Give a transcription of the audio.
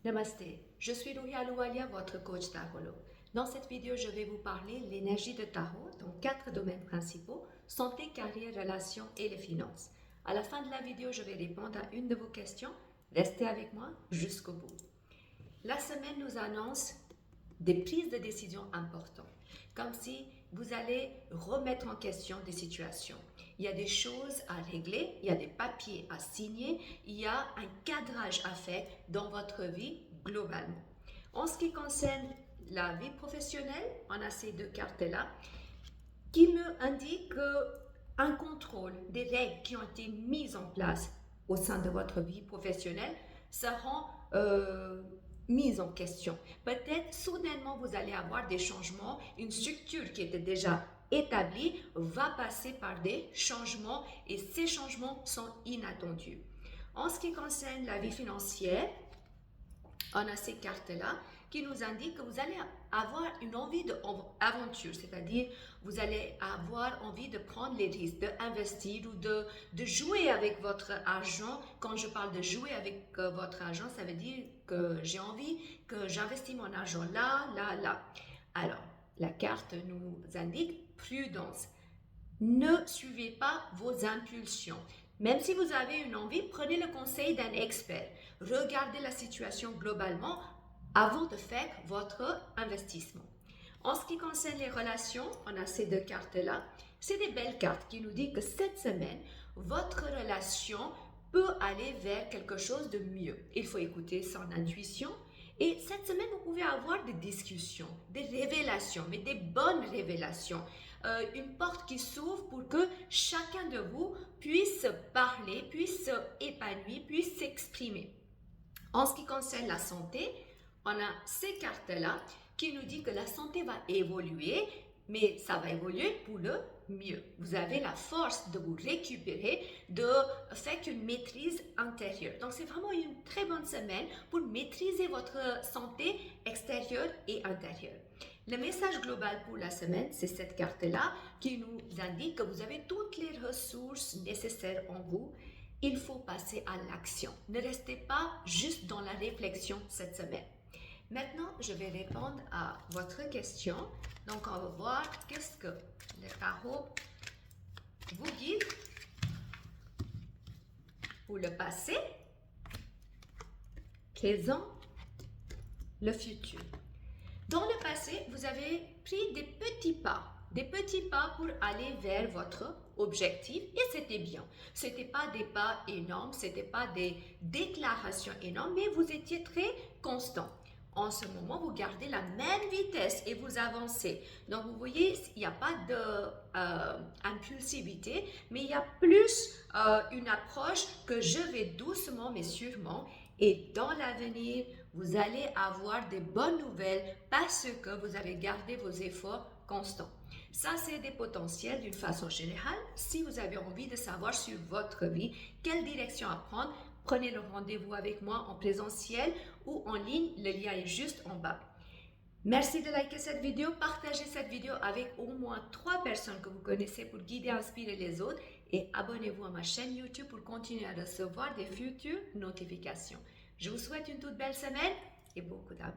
Namasté, je suis Louia Loualia, votre coach tarologue. Dans cette vidéo, je vais vous parler de l'énergie de tarot dans 4 domaines principaux, santé, carrière, relations et les finances. À la fin de la vidéo, je vais répondre à une de vos questions. Restez avec moi jusqu'au bout. La semaine nous annonce des prises de décision importantes, comme si vous allez remettre en question des situations. Il y a des choses à régler, il y a des papiers à signer, il y a un cadrage à faire dans votre vie globalement. En ce qui concerne la vie professionnelle, on a ces deux cartes-là qui me indiquent un contrôle des règles qui ont été mises en place au sein de votre vie professionnelle seront mises en question. Peut-être soudainement vous allez avoir des changements, une structure qui était déjà établie va passer par des changements et ces changements sont inattendus. En ce qui concerne la vie financière, on a ces cartes-là qui nous indiquent que vous allez avoir une envie d'aventure, c'est-à-dire vous allez avoir envie de prendre les risques, d'investir ou de jouer avec votre argent. Quand je parle de jouer avec votre argent, ça veut dire que j'ai envie que j'investis mon argent là, là, là. Alors, la carte nous indique prudence. Ne suivez pas vos impulsions. Même si vous avez une envie, prenez le conseil d'un expert. Regardez la situation globalement avant de faire votre investissement. En ce qui concerne les relations, on a ces deux cartes-là. C'est des belles cartes qui nous disent que cette semaine, votre relation peut aller vers quelque chose de mieux. Il faut écouter son intuition. Et cette semaine, vous pouvez avoir des discussions, des révélations, mais des bonnes révélations. Une porte qui s'ouvre pour que chacun de vous puisse parler, puisse s'épanouir, puisse s'exprimer. En ce qui concerne la santé, on a ces cartes-là qui nous disent que la santé va évoluer, mais ça va évoluer pour le mieux. Vous avez la force de vous récupérer, de faire une maîtrise intérieure. Donc, c'est vraiment une très bonne semaine pour maîtriser votre santé extérieure et intérieure. Le message global pour la semaine, c'est cette carte-là qui nous indique que vous avez toutes les ressources nécessaires en vous. Il faut passer à l'action. Ne restez pas juste dans la réflexion cette semaine. Maintenant, je vais répondre à votre question. Donc, on va voir qu'est-ce que le tarot vous guide pour le passé, présent, le futur. Dans le passé, vous avez pris des petits pas pour aller vers votre objectif et c'était bien. Ce n'était pas des pas énormes, ce n'était pas des déclarations énormes, mais vous étiez très constant. En ce moment, vous gardez la même vitesse et vous avancez. Donc, vous voyez, il n'y a pas d'impulsivité, mais il y a plus une approche que je vais doucement mais sûrement. Et dans l'avenir, vous allez avoir des bonnes nouvelles parce que vous avez gardé vos efforts constants. Ça, c'est des potentiels d'une façon générale. Si vous avez envie de savoir sur votre vie, quelle direction à prendre, prenez le rendez-vous avec moi en présentiel ou en ligne. Le lien est juste en bas. Merci de liker cette vidéo. Partagez cette vidéo avec au moins 3 personnes que vous connaissez pour guider et inspirer les autres. Et abonnez-vous à ma chaîne YouTube pour continuer à recevoir des futures notifications. Je vous souhaite une toute belle semaine et beaucoup d'amour.